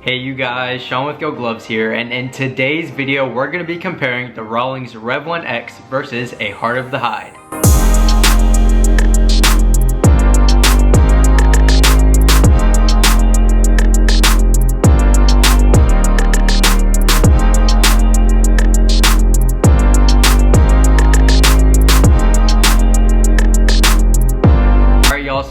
Hey you guys, Sean with Go Gloves here, and in today's video we're going to be comparing the Rawlings Rev1X versus a Heart of the Hide.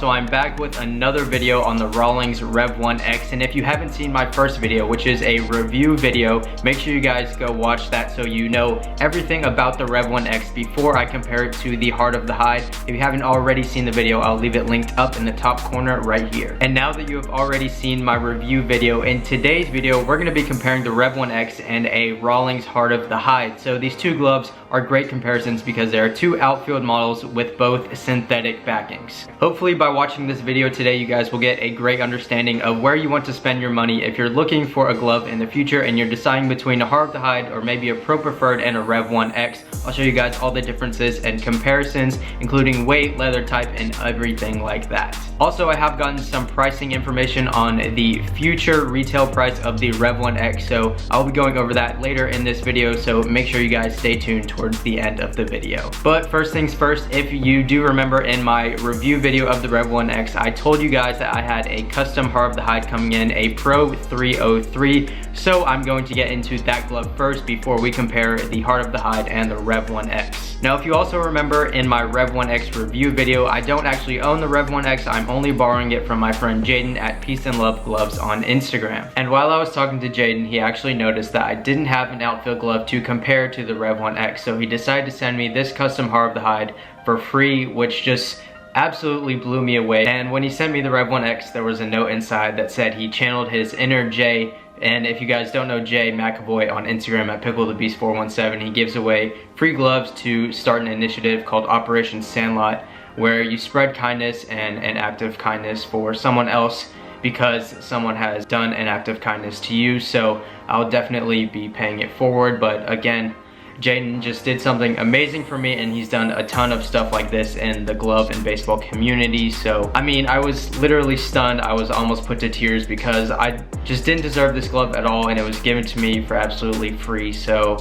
So I'm back with another video on the Rawlings Rev1X, and if you haven't seen my first video, which is a review video, make sure you guys go watch that so you know everything about the Rev1X before I compare it to the Heart of the Hide. If you haven't already seen the video, I'll leave it linked up in the top corner right here. And now that you have already seen my review video, in today's video we're going to be comparing the Rev1X and a Rawlings Heart of the Hide. So these two gloves are great comparisons because there are two outfield models with both synthetic backings. Hopefully by watching this video today, you guys will get a great understanding of where you want to spend your money if you're looking for a glove in the future and you're deciding between a Heart of the Hide or maybe a Pro Preferred and a Rev1X. I'll show you guys all the differences and comparisons, including weight, leather type, and everything like that. Also, I have gotten some pricing information on the future retail price of the Rev1X, so I'll be going over that later in this video, so make sure you guys stay tuned towards the end of the video. But first things first, if you do remember in my review video of the Rev1X, I told you guys that I had a custom Heart of the Hide coming in, a Pro 303, so I'm going to get into that glove first before we compare the Heart of the Hide and the Rev1X. Now, if you also remember in my Rev1X review video, I don't actually own the Rev1X, I'm only borrowing it from my friend Jaden at Peace and Love Gloves on Instagram. And while I was talking to Jaden, he actually noticed that I didn't have an outfield glove to compare to the Rev1X, so he decided to send me this custom Heart of the Hide for free, which just absolutely blew me away. And when he sent me the Rev1X, there was a note inside that said he channeled his inner Jay. And if you guys don't know Jay McAvoy on Instagram at PickleTheBeast417, he gives away free gloves to start an initiative called Operation Sandlot, where you spread kindness and an act of kindness for someone else because someone has done an act of kindness to you. So I'll definitely be paying it forward. But again, Jaden just did something amazing for me, and he's done a ton of stuff like this in the glove and baseball community. So I mean, I was literally stunned. I was almost put to tears because I just didn't deserve this glove at all, and it was given to me for absolutely free. So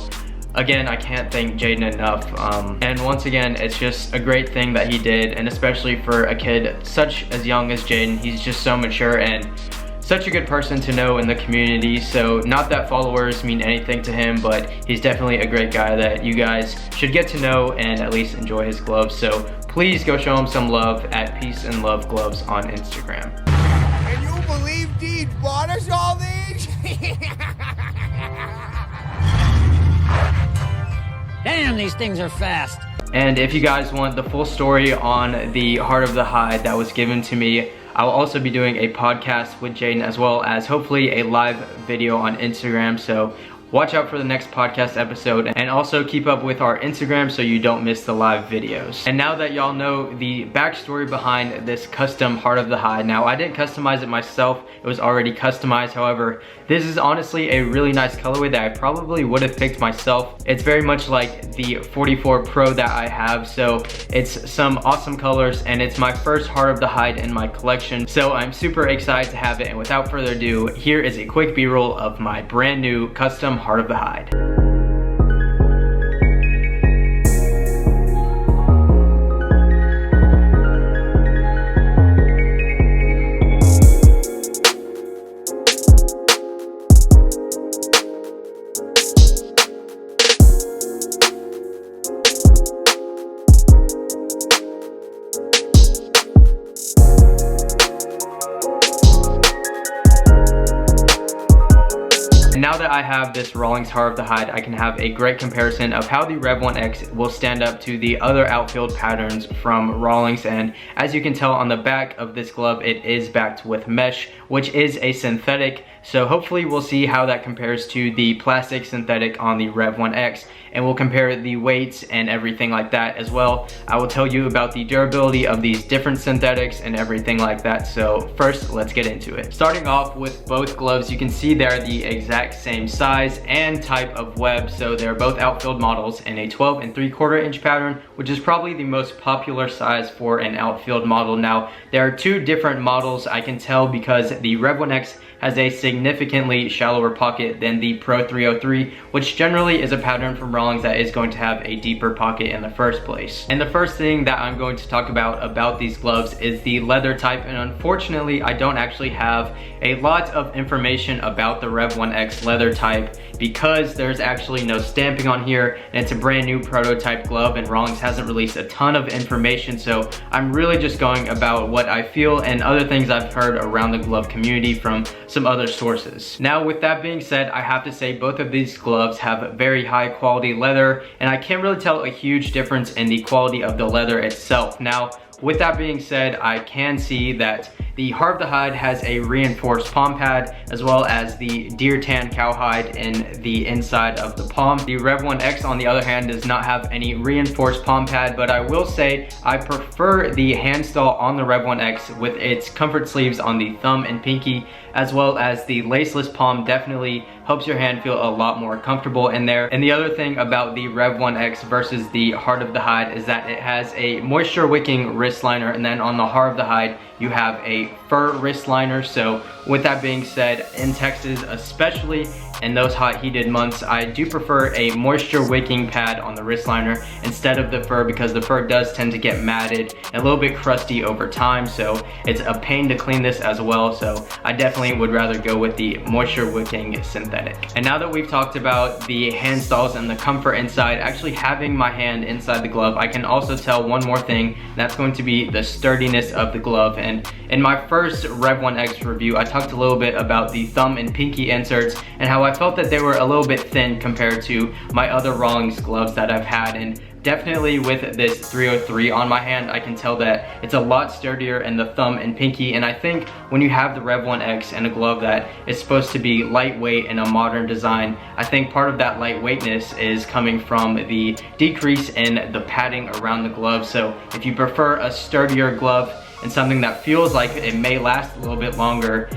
again, I can't thank Jaden enough. And once again, it's just a great thing that he did, and especially for a kid such as young as Jaden, he's just so mature and such a good person to know in the community. So not that followers mean anything to him, but he's definitely a great guy that you guys should get to know and at least enjoy his gloves. So please go show him some love at Peace and Love Gloves on Instagram. Can you believe Deed bought us all these? Damn, these things are fast. And if you guys want the full story on the Heart of the Hide that was given to me, I'll also be doing a podcast with Jaden, as well as hopefully a live video on Instagram. So watch out for the next podcast episode, and also keep up with our Instagram so you don't miss the live videos. And now that y'all know the backstory behind this custom Heart of the Hide, now I didn't customize it myself, it was already customized. However, this is honestly a really nice colorway that I probably would have picked myself. It's very much like the 44 Pro that I have, so it's some awesome colors, and it's my first Heart of the Hide in my collection, so I'm super excited to have it. And without further ado, here is a quick B-roll of my brand new custom Heart of the Hide. Now that I have this Rawlings Heart of the Hide, I can have a great comparison of how the Rev1X will stand up to the other outfield patterns from Rawlings. And as you can tell on the back of this glove, it is backed with mesh, which is a synthetic. So hopefully we'll see how that compares to the plastic synthetic on the Rev1X, and we'll compare the weights and everything like that as well. I will tell you about the durability of these different synthetics and everything like that. So first, let's get into it. Starting off with both gloves, you can see they're the exact same size and type of web. So they're both outfield models in a 12 3/4 inch pattern, which is probably the most popular size for an outfield model. Now, there are two different models I can tell because the Rev1X has a significantly shallower pocket than the Pro 303, which generally is a pattern from Rawlings that is going to have a deeper pocket in the first place. And the first thing that I'm going to talk about these gloves is the leather type, and unfortunately I don't actually have a lot of information about the Rev1X leather type because there's actually no stamping on here, and it's a brand new prototype glove and Rawlings hasn't released a ton of information, so I'm really just going about what I feel and other things I've heard around the glove community from some other sources. Now with that being said, I have to say both of these gloves have very high quality leather, and I can't really tell a huge difference in the quality of the leather itself. Now with that being said, I can see that the Heart of the Hide has a reinforced palm pad, as well as the deer tan cowhide in the inside of the palm. The Rev1X on the other hand does not have any reinforced palm pad, but I will say I prefer the handstall on the Rev1X with its comfort sleeves on the thumb and pinky, as well as the laceless palm definitely helps your hand feel a lot more comfortable in there. And the other thing about the Rev1X versus the Heart of the Hide is that it has a moisture wicking wrist liner, and then on the Heart of the Hide you have a fur wrist liner. So with that being said, in Texas especially, in those hot heated months, I do prefer a moisture wicking pad on the wrist liner instead of the fur, because the fur does tend to get matted and a little bit crusty over time, so it's a pain to clean this as well. So I definitely would rather go with the moisture wicking synthetic. And now that we've talked about the hand stalls and the comfort inside, actually having my hand inside the glove, I can also tell one more thing, and that's going to be the sturdiness of the glove. And in my first Rev1X review, I talked a little bit about the thumb and pinky inserts and how I felt that they were a little bit thin compared to my other Rawlings gloves that I've had. And definitely with this 303 on my hand, I can tell that it's a lot sturdier in the thumb and pinky. And I think when you have the Rev1X and a glove that is supposed to be lightweight and a modern design, I think part of that lightweightness is coming from the decrease in the padding around the glove. So if you prefer a sturdier glove and something that feels like it may last a little bit longer,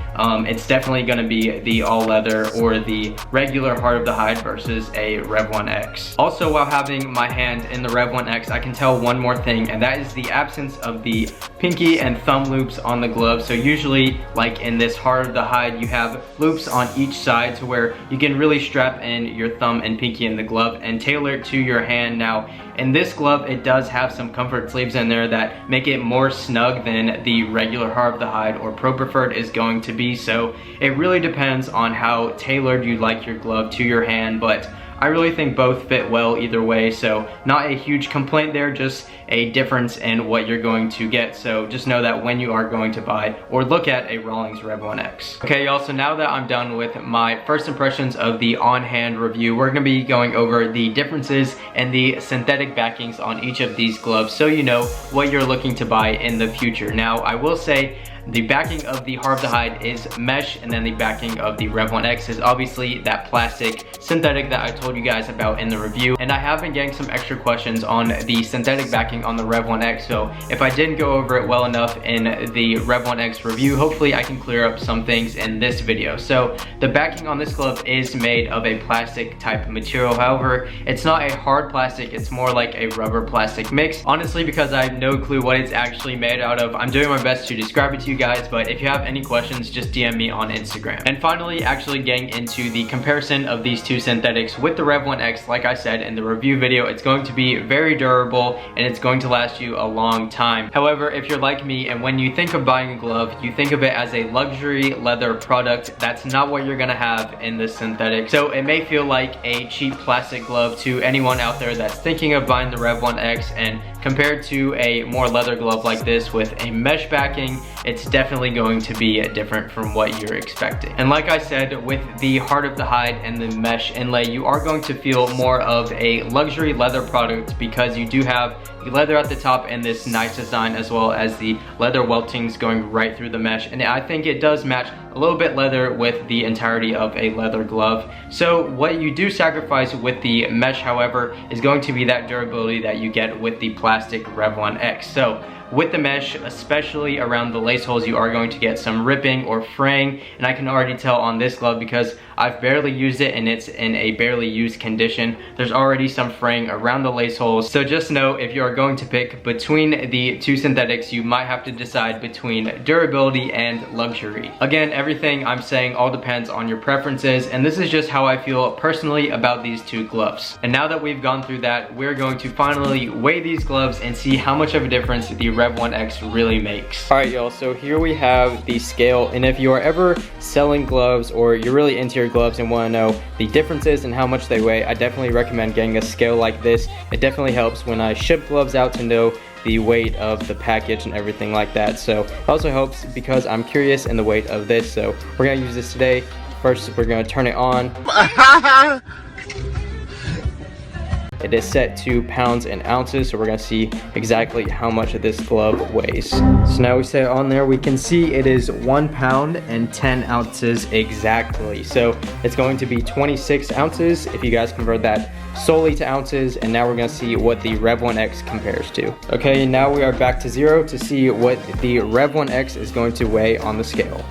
it's definitely going to be the all leather or the regular Heart of the Hide versus a Rev1X. Also, while having my hand in the Rev1X, I can tell one more thing, and that is the absence of the pinky and thumb loops on the glove. So usually, like in this Heart of the Hide, you have loops on each side to where you can really strap in your thumb and pinky in the glove and tailor it to your hand. Now in this glove, it does have some comfort sleeves in there that make it more snug than the regular Heart of the Hide or Pro Preferred is going to be. So it really depends on how tailored you like your glove to your hand, but I really think both fit well either way, so not a huge complaint there, just a difference in what you're going to get. So just know that when you are going to buy or look at a Rawlings Rev1X. Okay y'all, so now that I'm done with my first impressions of the on-hand review, we're gonna be going over the differences and the synthetic backings on each of these gloves so you know what you're looking to buy in the future. Now I will say the backing of the Heart of the Hide is mesh, and then the backing of the Rev1X is obviously that plastic synthetic that I told you guys about in the review. And I have been getting some extra questions on the synthetic backing on the Rev1X, so if I didn't go over it well enough in the Rev1X review, hopefully I can clear up some things in this video. So the backing on this glove is made of a plastic type material. However, it's not a hard plastic, it's more like a rubber plastic mix. Honestly, because I have no clue what it's actually made out of, I'm doing my best to describe it to you guys, but if you have any questions, just DM me on Instagram. And finally, actually getting into the comparison of these two synthetics with the Rev1X, like I said in the review video, it's going to be very durable and it's going to last you a long time. However, if you're like me and when you think of buying a glove, you think of it as a luxury leather product, that's not what you're gonna have in this synthetic. So it may feel like a cheap plastic glove to anyone out there that's thinking of buying the Rev1X, and compared to a more leather glove like this with a mesh backing, it's definitely going to be different from what you're expecting. And like I said, with the Heart of the Hide and the mesh inlay, you are going to feel more of a luxury leather product because you do have the leather at the top and this nice design, as well as the leather weltings going right through the mesh. And I think it does match a little bit leather with the entirety of a leather glove. So what you do sacrifice with the mesh, however, is going to be that durability that you get with the plastic Rev1X. So with the mesh, especially around the lace holes, you are going to get some ripping or fraying, and I can already tell on this glove because I've barely used it and it's in a barely used condition. There's already some fraying around the lace holes. So just know if you are going to pick between the two synthetics, you might have to decide between durability and luxury. Again, everything I'm saying all depends on your preferences, and this is just how I feel personally about these two gloves. And now that we've gone through that, we're going to finally weigh these gloves and see how much of a difference the Rev1X really makes. Alright y'all, so here we have the scale, and if you are ever selling gloves or you're really into your gloves and want to know the differences and how much they weigh, I definitely recommend getting a scale like this. It definitely helps when I ship gloves out to know the weight of the package and everything like that. So it also helps because I'm curious in the weight of this. So we're gonna use this today. First, we're gonna turn it on. It is set to pounds and ounces, so we're gonna see exactly how much of this glove weighs. So now we set it on there, we can see it is 1 pound and 10 ounces exactly. So it's going to be 26 ounces if you guys convert that solely to ounces, and now we're gonna see what the Rev1X compares to. Okay, now we are back to 0 to see what the Rev1X is going to weigh on the scale.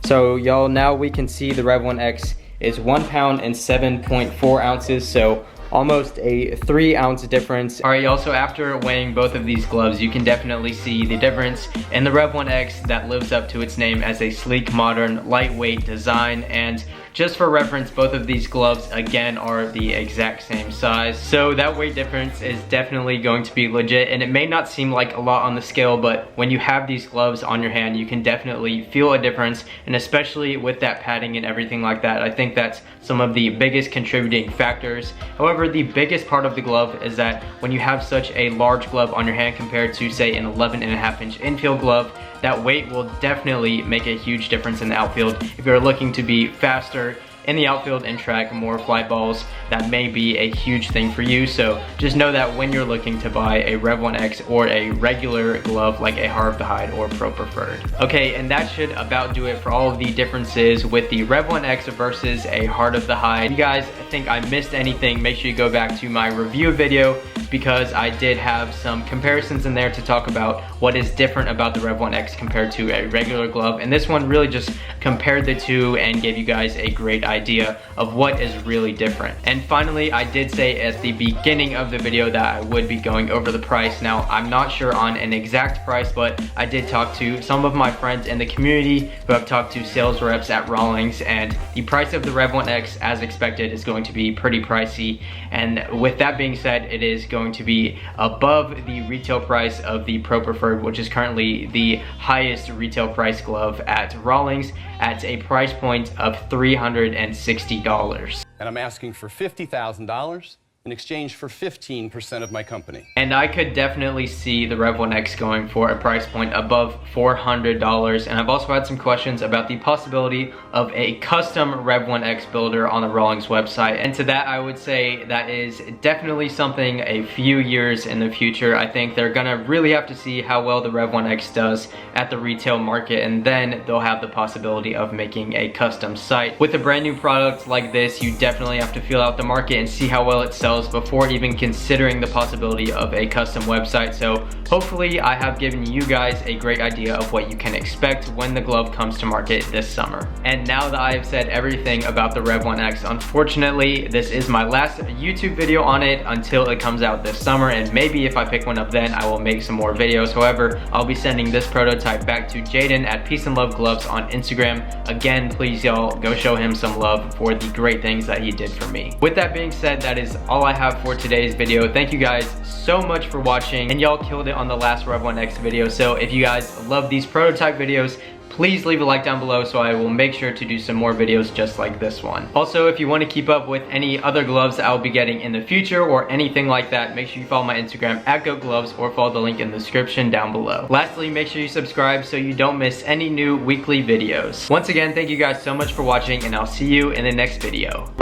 So y'all, now we can see the Rev1X is 1 pound and 7.4 ounces, so almost a 3 ounce difference. Alright y'all, so after weighing both of these gloves, you can definitely see the difference in the Rev1X that lives up to its name as a sleek, modern, lightweight design. And just for reference, both of these gloves again are the exact same size, so that weight difference is definitely going to be legit. And it may not seem like a lot on the scale, but when you have these gloves on your hand, you can definitely feel a difference, and especially with that padding and everything like that, I think that's some of the biggest contributing factors. However, the biggest part of the glove is that when you have such a large glove on your hand compared to say an 11.5-inch infield glove, that weight will definitely make a huge difference in the outfield. If you're looking to be faster in the outfield and track more fly balls, that may be a huge thing for you. So just know that when you're looking to buy a Rev1X or a regular glove like a Heart of the Hide or Pro Preferred. Okay, and that should about do it for all of the differences with the Rev1X versus a Heart of the Hide. If you guys think I missed anything, make sure you go back to my review video, because I did have some comparisons in there to talk about what is different about the Rev1X compared to a regular glove. And this one really just compared the two and gave you guys a great idea of what is really different. And finally, I did say at the beginning of the video that I would be going over the price. Now, I'm not sure on an exact price, but I did talk to some of my friends in the community who have talked to sales reps at Rawlings, and the price of the Rev1X, as expected, is going to be pretty pricey. And with that being said, it is going to be above the retail price of the Pro Preferred, which is currently the highest retail price glove at Rawlings, at a price point of $360. And I'm asking for $50,000 in exchange for 15% of my company. And I could definitely see the Rev1X going for a price point above $400. And I've also had some questions about the possibility of a custom Rev1X builder on the Rawlings website. And to that, I would say that is definitely something a few years in the future. I think they're gonna really have to see how well the Rev1X does at the retail market, and then they'll have the possibility of making a custom site. With a brand new product like this, you definitely have to feel out the market and see how well it sells before even considering the possibility of a custom website. So hopefully I have given you guys a great idea of what you can expect when the glove comes to market this summer. And now that I have said everything about the Rev1X, unfortunately this is my last YouTube video on it until it comes out this summer, and maybe if I pick one up then I will make some more videos. However, I'll be sending this prototype back to Jaden at Peace and Love Gloves on Instagram. Again, please y'all go show him some love for the great things that he did for me. With that being said, that is all I have for today's video. Thank you guys so much for watching, and y'all killed it on the last Rev1X video. So if you guys love these prototype videos, please leave a like down below so I will make sure to do some more videos just like this one. Also, if you want to keep up with any other gloves I'll be getting in the future or anything like that, make sure you follow my Instagram at GoatGloves or follow the link in the description down below. Lastly, make sure you subscribe so you don't miss any new weekly videos. Once again, thank you guys so much for watching, and I'll see you in the next video.